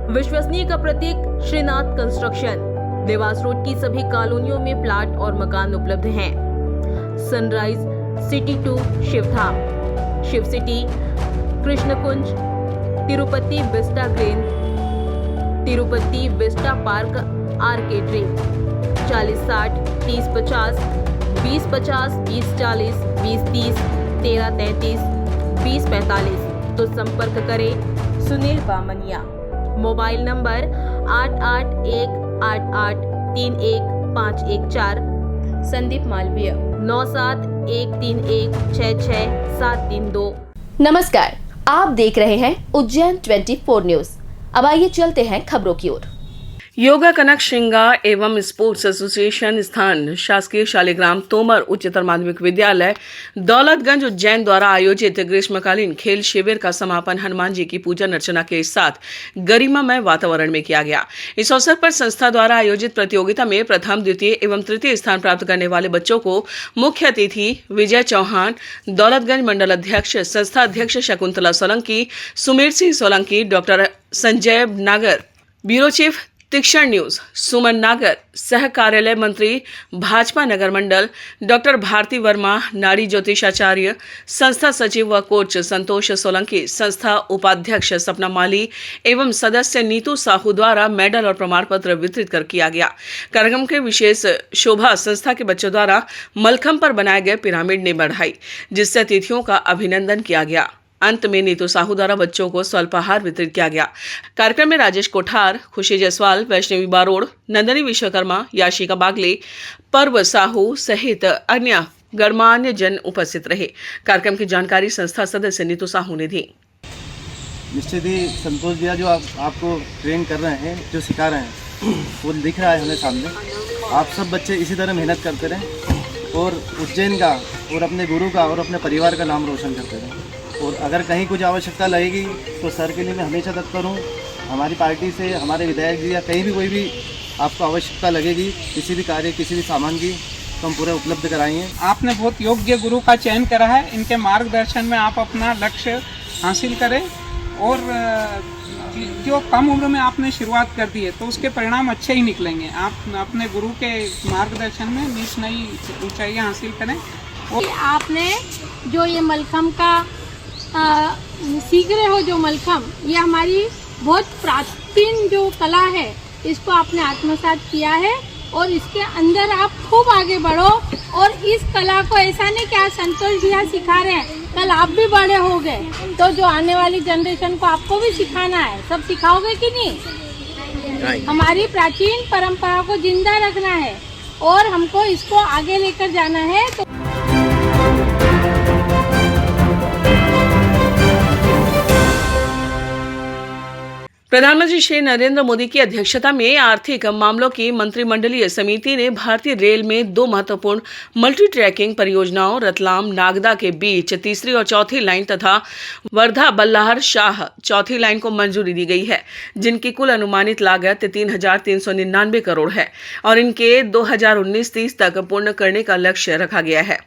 विश्वसनीय का प्रतीक श्रीनाथ कंस्ट्रक्शन। देवास रोड की सभी कॉलोनियों में प्लाट और मकान उपलब्ध हैं। Sunrise city 2 Shivdham, Shiv city, Krishnakunj, Tirupati vista green, Tirupati vista park arcade dream. 4060 3050 2050 2040 2030 1333 2045। तो संपर्क करें सुनील बामनिया। Mobile number 8818831514। संदीप मालवीय 9713166732। नमस्कार, आप देख रहे हैं उज्जैन 24 न्यूज। अब आइए चलते हैं खबरों की ओर। योगा कनक श्रृंगार एवं स्पोर्ट्स एसोसिएशन स्थान शासकीय शालिग्राम तोमर उच्चतर माध्यमिक विद्यालय दौलतगंज उज्जैन द्वारा आयोजित ग्रीष्मकालीन खेल शिविर का समापन हनुमान जी की पूजन अर्चना के साथ गरिमामय वातावरण में किया गया। इस अवसर पर संस्था द्वारा आयोजित प्रतियोगिता में प्रथम, द्वितीय एवं तृतीय स्थान प्राप्त करने वाले बच्चों को मुख्य अतिथि विजय चौहान, दौलतगंज मंडल अध्यक्ष, संस्था अध्यक्ष शकुंतला सोलंकी, सुमेर सिंह सोलंकी, डॉक्टर संजय नागर, ब्यूरो चीफ तीक्ष्ण न्यूज सुमन नागर, सह कार्यालय मंत्री भाजपा नगर मंडल डॉक्टर भारती वर्मा, नारी ज्योतिषाचार्य, संस्था सचिव व कोच संतोष सोलंकी, संस्था उपाध्यक्ष सपना माली एवं सदस्य नीतू साहू द्वारा मेडल और प्रमाण पत्र वितरित कर किया गया। कार्यक्रम के विशेष शोभा संस्था के बच्चों द्वारा मलखम पर बनाए गए पिरामिड ने बढ़ाई, जिससे अतिथियों का अभिनंदन किया गया। अंत में नीतू साहू द्वारा बच्चों को स्वल्पाहार वितरित किया गया। कार्यक्रम में राजेश कोठार, खुशी जायसवाल, वैष्णवी बारोड़, नंदनी विश्वकर्मा, याशिका बागले, पर्व साहू सहित अन्य गणमान्य जन उपस्थित रहे। कार्यक्रम की जानकारी संस्था सदस्य नीतू साहू ने दी। निश्चित ही संतोष भैया जो आपको ट्रेन कर रहे हैं, जो सिखा रहे हैं, वो दिख रहा है हमें सामने। आप सब बच्चे इसी तरह मेहनत करते रहें और उज्जैन का और अपने गुरु का और अपने परिवार का नाम रोशन करते रहें। और अगर कहीं कुछ आवश्यकता लगेगी तो सर के लिए मैं हमेशा तत्पर हूँ। हमारी पार्टी से, हमारे विधायक जी या कहीं भी कोई भी आपको आवश्यकता लगेगी किसी भी कार्य, किसी भी सामान की, तो हम पूरा उपलब्ध कराएंगे। आपने बहुत योग्य गुरु का चयन करा है। इनके मार्गदर्शन में आप अपना लक्ष्य हासिल करें और जो कम उम्र में आपने शुरुआत कर दी है तो उसके परिणाम अच्छे ही निकलेंगे। आप अपने गुरु के मार्गदर्शन में नीच नई ऊंचाइयाँ हासिल करें। और आपने जो ये मलखम का सीख रहे हो, जो मलखम, ये हमारी बहुत प्राचीन जो कला है, इसको आपने आत्मसात किया है और इसके अंदर आप खूब आगे बढ़ो। और इस कला को ऐसा नहीं कि आज संतोष भैया सिखा रहे हैं, कल आप भी बड़े हो गए तो जो आने वाली जनरेशन को आपको भी सिखाना है। सब सिखाओगे कि नहीं? हमारी प्राचीन परंपरा को जिंदा रखना है और हमको इसको आगे लेकर जाना है। तो प्रधानमंत्री श्री नरेंद्र मोदी की अध्यक्षता में आर्थिक मामलों की मंत्रिमंडलीय समिति ने भारतीय रेल में 2 महत्वपूर्ण मल्टी ट्रैकिंग परियोजनाओं रतलाम नागदा के बीच तीसरी और चौथी लाइन तथा वर्धा बल्लाहर शाह चौथी लाइन को मंजूरी दी गई है, जिनकी कुल अनुमानित लागत 3,399 करोड़ है और इनके 2019-30 तक पूर्ण करने का लक्ष्य रखा गया है।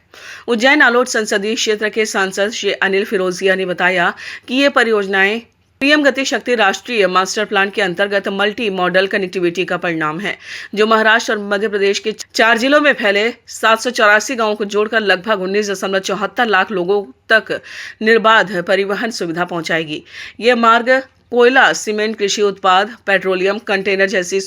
उज्जैन आलोट संसदीय क्षेत्र के सांसद श्री अनिल फिरोजिया ने बताया कि ये परियोजनाएं पीएम गति शक्ति राष्ट्रीय मास्टर प्लान के अंतर्गत मल्टी मॉडल कनेक्टिविटी का परिणाम है, जो महाराष्ट्र और मध्य प्रदेश के 4 जिलों में फैले 784 गांवों को जोड़कर लगभग 19.74 लाख लोगों तक निर्बाध परिवहन सुविधा पहुंचाएगी। ये मार्ग कोयला, सीमेंट, कृषि उत्पाद, पेट्रोलियम, कंटेनर जैसी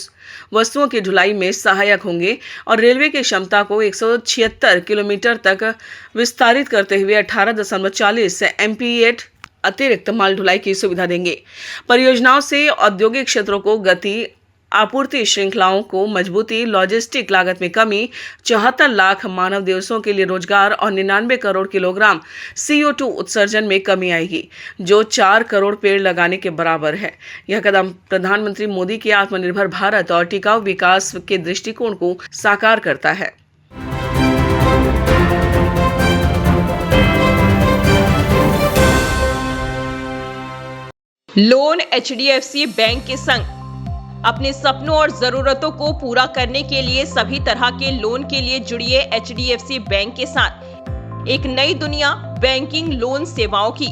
वस्तुओं की ढुलाई में सहायक होंगे और रेलवे की क्षमता को 176 किलोमीटर तक विस्तारित करते हुए 18.40 MPH अतिरिक्त माल ढुलाई की सुविधा देंगे। परियोजनाओं से औद्योगिक क्षेत्रों को गति, आपूर्ति श्रृंखलाओं को मजबूती, लॉजिस्टिक लागत में कमी, 74 लाख मानव दिवसों के लिए रोजगार और 99 करोड़ किलोग्राम CO2 उत्सर्जन में कमी आएगी, जो 4 करोड़ पेड़ लगाने के बराबर है। यह कदम प्रधानमंत्री मोदी के आत्मनिर्भर भारत और टिकाऊ विकास के दृष्टिकोण को साकार करता है। लोन HDFC बैंक के संग अपने सपनों और जरूरतों को पूरा करने के लिए सभी तरह के लोन के लिए जुड़िए HDFC बैंक के साथ। एक नई दुनिया बैंकिंग लोन सेवाओं की,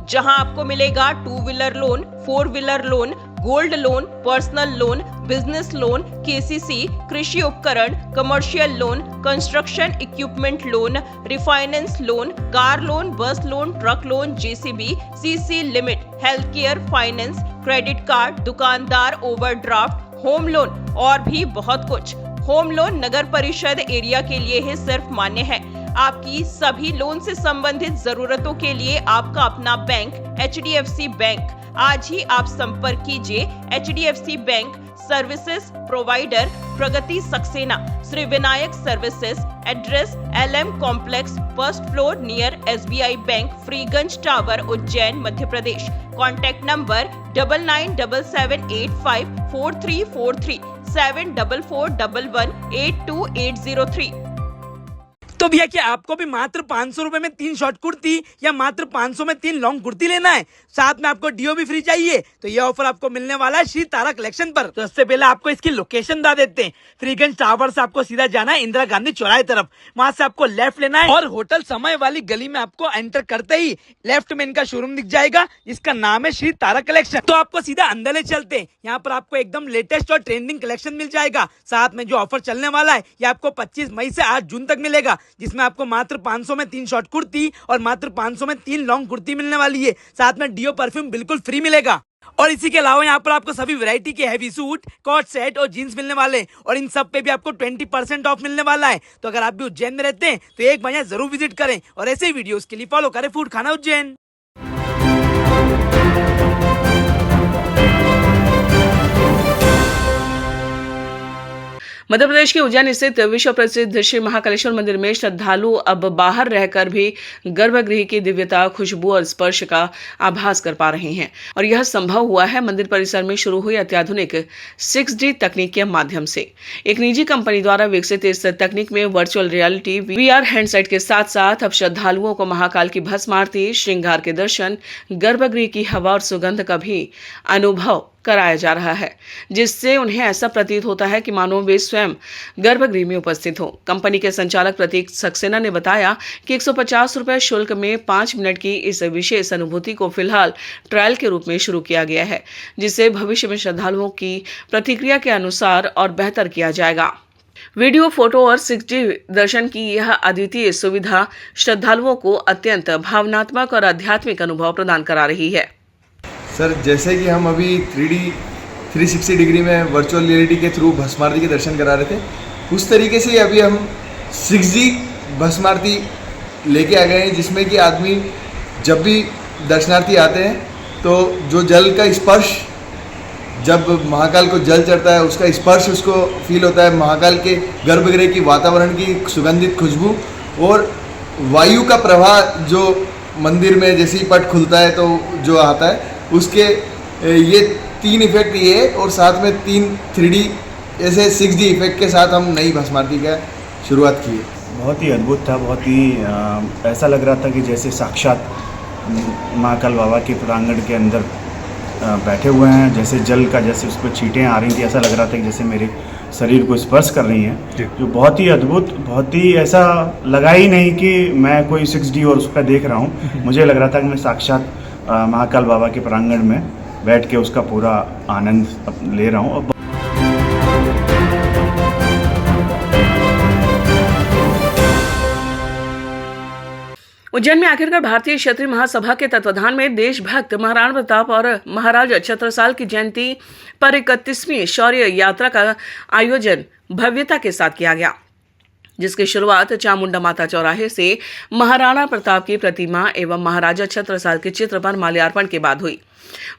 जहां आपको मिलेगा 2 wheeler loan, 4 wheeler loan, gold loan, personal loan, business loan, KCC, कृषि उपकरण, commercial loan, construction equipment loan, refinance loan, car loan, bus loan, truck loan, JCB, CC limit, health care, finance, credit card, दुकानदार overdraft, home loan और भी बहुत कुछ। Home loan नगर परिषद area के लिए ही सिर्फ मान्य है। आपकी सभी लोन से संबंधित जरूरतों के लिए आपका अपना बैंक HDFC बैंक। आज ही आप संपर्क कीजिए HDFC bank services provider Pragati Saxena, Shri Vinayak services, address LM complex, first floor near SBI bank, Freeganj tower, Ujjain, Madhya Pradesh. Contact number 9977854343 7441182803। तो भैया क्या आपको भी मात्र 500 रुपए में 3 शॉर्ट कुर्ती या मात्र 500 में 3 लॉन्ग कुर्ती लेना है, साथ में आपको डीओ भी फ्री चाहिए, तो ये ऑफर आपको मिलने वाला है श्री तारा कलेक्शन पर। तो इससे पहले आपको इसकी लोकेशन बता देते हैं। फ्रीगंज टावर से आपको सीधा जाना है इंदिरा गांधी चौराहे तरफ, वहां से आपको लेफ्ट लेना है और होटल समय वाली गली में आपको एंटर करते ही लेफ्ट में इनका शोरूम दिख जाएगा, जिसका नाम है श्री तारा कलेक्शन। तो आपको सीधा अंदर ले चलते हैं। यहाँ पर आपको एकदम लेटेस्ट और ट्रेंडिंग कलेक्शन मिल जाएगा। साथ में जो ऑफर चलने वाला है ये आपको 25 मई से 8 जून तक मिलेगा, जिसमें आपको मात्र 500 में 3 शॉर्ट कुर्ती और मात्र 500 में 3 लॉन्ग कुर्ती मिलने वाली है। साथ में डीओ परफ्यूम बिल्कुल फ्री मिलेगा। और इसी के अलावा यहाँ पर आपको सभी वैरायटी के हैवी सूट, कोट सेट और जीन्स मिलने वाले हैं और इन सब पे भी आपको 20% ऑफ मिलने वाला है। तो अगर आप भी उज्जैन में रहते हैं तो एक महीना जरूर विजिट करें और ऐसे वीडियोस के लिए फॉलो करें फूड खाना उज्जैन। मध्य प्रदेश के उज्जैन स्थित विश्व प्रसिद्ध श्री महाकालेश्वर मंदिर में श्रद्धालु अब बाहर रहकर भी गर्भगृह की दिव्यता, खुशबू और स्पर्श का आभास कर पा रहे हैं और यह संभव हुआ है मंदिर परिसर में शुरू हुई अत्याधुनिक 6D तकनीक के माध्यम से। एक निजी कंपनी द्वारा विकसित इस तकनीक में वर्चुअल रियलिटी, VR हैंडसेट के साथ साथ अब श्रद्धालुओं को महाकाल की भस्म आरती, श्रृंगार के दर्शन, गर्भगृह की हवा और सुगंध का भी अनुभव कराया जा रहा है, जिससे उन्हें ऐसा प्रतीत होता है कि मानो वे स्वयं गर्भगृह में उपस्थित हो। कंपनी के संचालक प्रतीक सक्सेना ने बताया कि 150 रुपए शुल्क में 5 मिनट की इस विशेष अनुभूति को फिलहाल ट्रायल के रूप में शुरू किया गया है, जिसे भविष्य में श्रद्धालुओं की प्रतिक्रिया के अनुसार और बेहतर किया जाएगा। वीडियो, फोटो और 6D दर्शन की यह अद्वितीय सुविधा श्रद्धालुओं को अत्यंत भावनात्मक और आध्यात्मिक अनुभव प्रदान करा रही है। सर, जैसे कि हम अभी 360 डिग्री में वर्चुअल रियलिटी के थ्रू भस्मारती के दर्शन करा रहे थे, उस तरीके से अभी हम 6D भस्मारती लेके आ गए हैं, जिसमें कि आदमी जब भी दर्शनार्थी आते हैं तो जो जल का स्पर्श, जब महाकाल को जल चढ़ता है उसका स्पर्श उसको फील होता है, महाकाल के गर्भगृह की वातावरण की सुगंधित खुशबू और वायु का प्रवाह जो मंदिर में जैसे ही पट खुलता है तो जो आता है, उसके ये 3 इफेक्ट ये और साथ में 3 3D ऐसे 6D इफेक्ट के साथ हम नई भस्मारती का शुरुआत की है। बहुत ही अद्भुत था, बहुत ही ऐसा लग रहा था कि जैसे साक्षात महाकाल बाबा के प्रांगण के अंदर बैठे हुए हैं, जैसे जल का जैसे उस पर छींटें आ रही थी, ऐसा लग रहा था कि जैसे मेरे शरीर को स्पर्श कर रही हैं, जो बहुत ही अद्भुत, बहुत ही ऐसा लगा ही नहीं कि मैं कोई 6D और उसका देख रहा हूँ। मुझे लग रहा था कि मैं साक्षात महाकाल बाबा के प्रांगण में बैठ के उसका पूरा आनंद ले रहा हूँ। उज्जैन में आखिरकार भारतीय क्षत्रिय महासभा के तत्वाधान में देशभक्त महाराणा प्रताप और महाराजा छत्रसाल की जयंती पर 31वीं शौर्य यात्रा का आयोजन भव्यता के साथ किया गया, जिसकी शुरुआत चामुंडा माता चौराहे से महाराणा प्रताप की प्रतिमा एवं महाराजा छत्रसाल के चित्र पर माल्यार्पण के बाद हुई।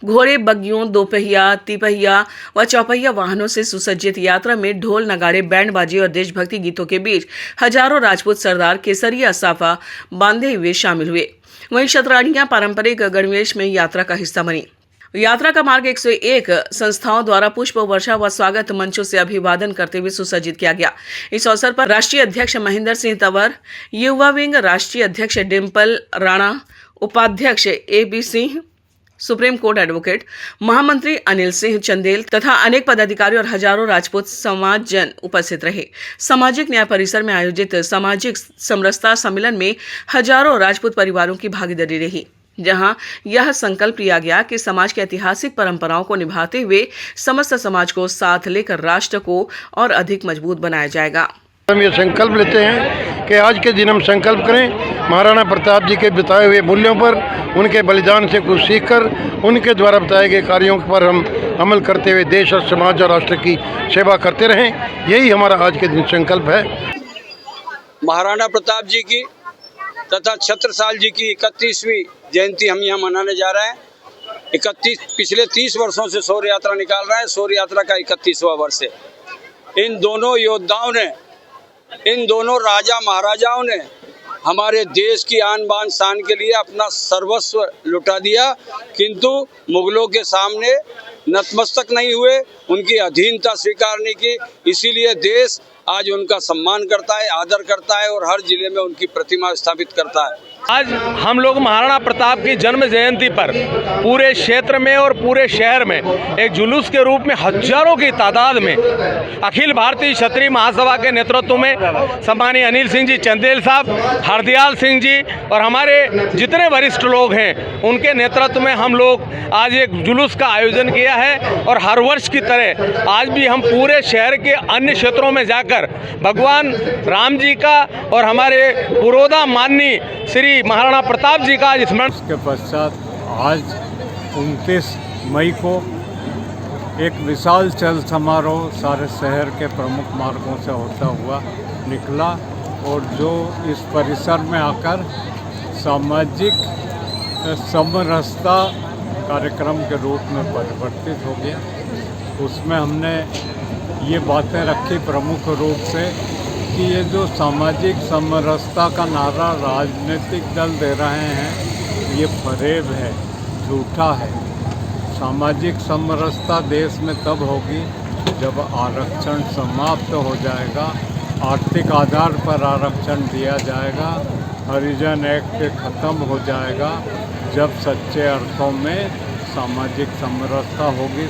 घोड़े, बग्गियों, दोपहिया, तिपहिया व चौपहिया वाहनों से सुसज्जित यात्रा में ढोल, नगाड़े, बैंड बाजी और देशभक्ति गीतों के बीच हजारों राजपूत सरदार केसरिया साफा बांधे हुए शामिल हुए। वहीं शतरानियां पारंपरिक गणवेश में यात्रा का हिस्सा बनी। यात्रा का मार्ग 101 संस्थाओं द्वारा पुष्प वर्षा व स्वागत मंचों से अभिवादन करते हुए सुसज्जित किया गया। इस अवसर पर राष्ट्रीय अध्यक्ष महेंद्र सिंह तंवर, युवा विंग राष्ट्रीय अध्यक्ष डिम्पल राणा, उपाध्यक्ष AB Singh, supreme court advocate, महामंत्री अनिल सिंह चंदेल तथा अनेक पदाधिकारी और हजारों राजपूत समाज जन उपस्थित रहे। सामाजिक न्याय परिसर में आयोजित सामाजिक समरसता सम्मेलन में हजारों राजपूत परिवारों की भागीदारी रही, जहां यह संकल्प लिया गया कि समाज की ऐतिहासिक परंपराओं को निभाते हुए समस्त समाज को साथ लेकर राष्ट्र को और अधिक मजबूत बनाया जाएगा। हम ये संकल्प लेते हैं कि आज के दिन हम संकल्प करें महाराणा प्रताप जी के बताए हुए मूल्यों पर, उनके बलिदान से कुछ सीखकर उनके द्वारा बताए गए कार्यों पर हम अमल करते हुए देश और समाज और राष्ट्र की सेवा करते रहें। यही हमारा आज के दिन संकल्प है। महाराणा प्रताप जी की तथा छत्रसाल जी की 31वीं जयंती हम यहाँ मनाने जा रहे हैं। पिछले 30 वर्षों से शौर्य यात्रा निकाल रहे हैं। शौर्य यात्रा का 31वां वर्ष है। इन दोनों योद्धाओं ने, इन दोनों राजा महाराजाओं ने हमारे देश की आन बान शान के लिए अपना सर्वस्व लुटा दिया, किंतु मुगलों के सामने नतमस्तक नहीं हुए, उनकी अधीनता स्वीकार नहीं की। इसीलिए देश आज उनका सम्मान करता है, आदर करता है और हर जिले में उनकी प्रतिमा स्थापित करता है। आज हम लोग महाराणा प्रताप की जन्म जयंती पर पूरे क्षेत्र में और पूरे शहर में एक जुलूस के रूप में हजारों की तादाद में अखिल भारतीय क्षत्रिय महासभा के नेतृत्व में सम्मानीय अनिल सिंह जी चंदेल साहब, हरदयाल सिंह जी और हमारे जितने वरिष्ठ लोग हैं उनके नेतृत्व में हम लोग आज एक जुलूस का आयोजन किया है। और हर वर्ष की तरह आज भी हम पूरे शहर के अन्य क्षेत्रों में जाकर भगवान राम जी का और हमारे पुरोधा माननीय श्री महाराणा प्रताप जी का स्मरण। इसके पश्चात आज 29 मई को एक विशाल चल समारोह सारे शहर के प्रमुख मार्गों से होता हुआ निकला और जो इस परिसर में आकर सामाजिक समरसता कार्यक्रम के रूप में परिवर्तित हो गया। उसमें हमने ये बातें रखी प्रमुख रूप से कि ये जो सामाजिक समरसता का नारा राजनीतिक दल दे रहे हैं ये फरेब है, झूठा है। सामाजिक समरसता देश में तब होगी जब आरक्षण समाप्त हो जाएगा, आर्थिक आधार पर आरक्षण दिया जाएगा, हरिजन एक्ट खत्म हो जाएगा, जब सच्चे अर्थों में सामाजिक समरसता होगी।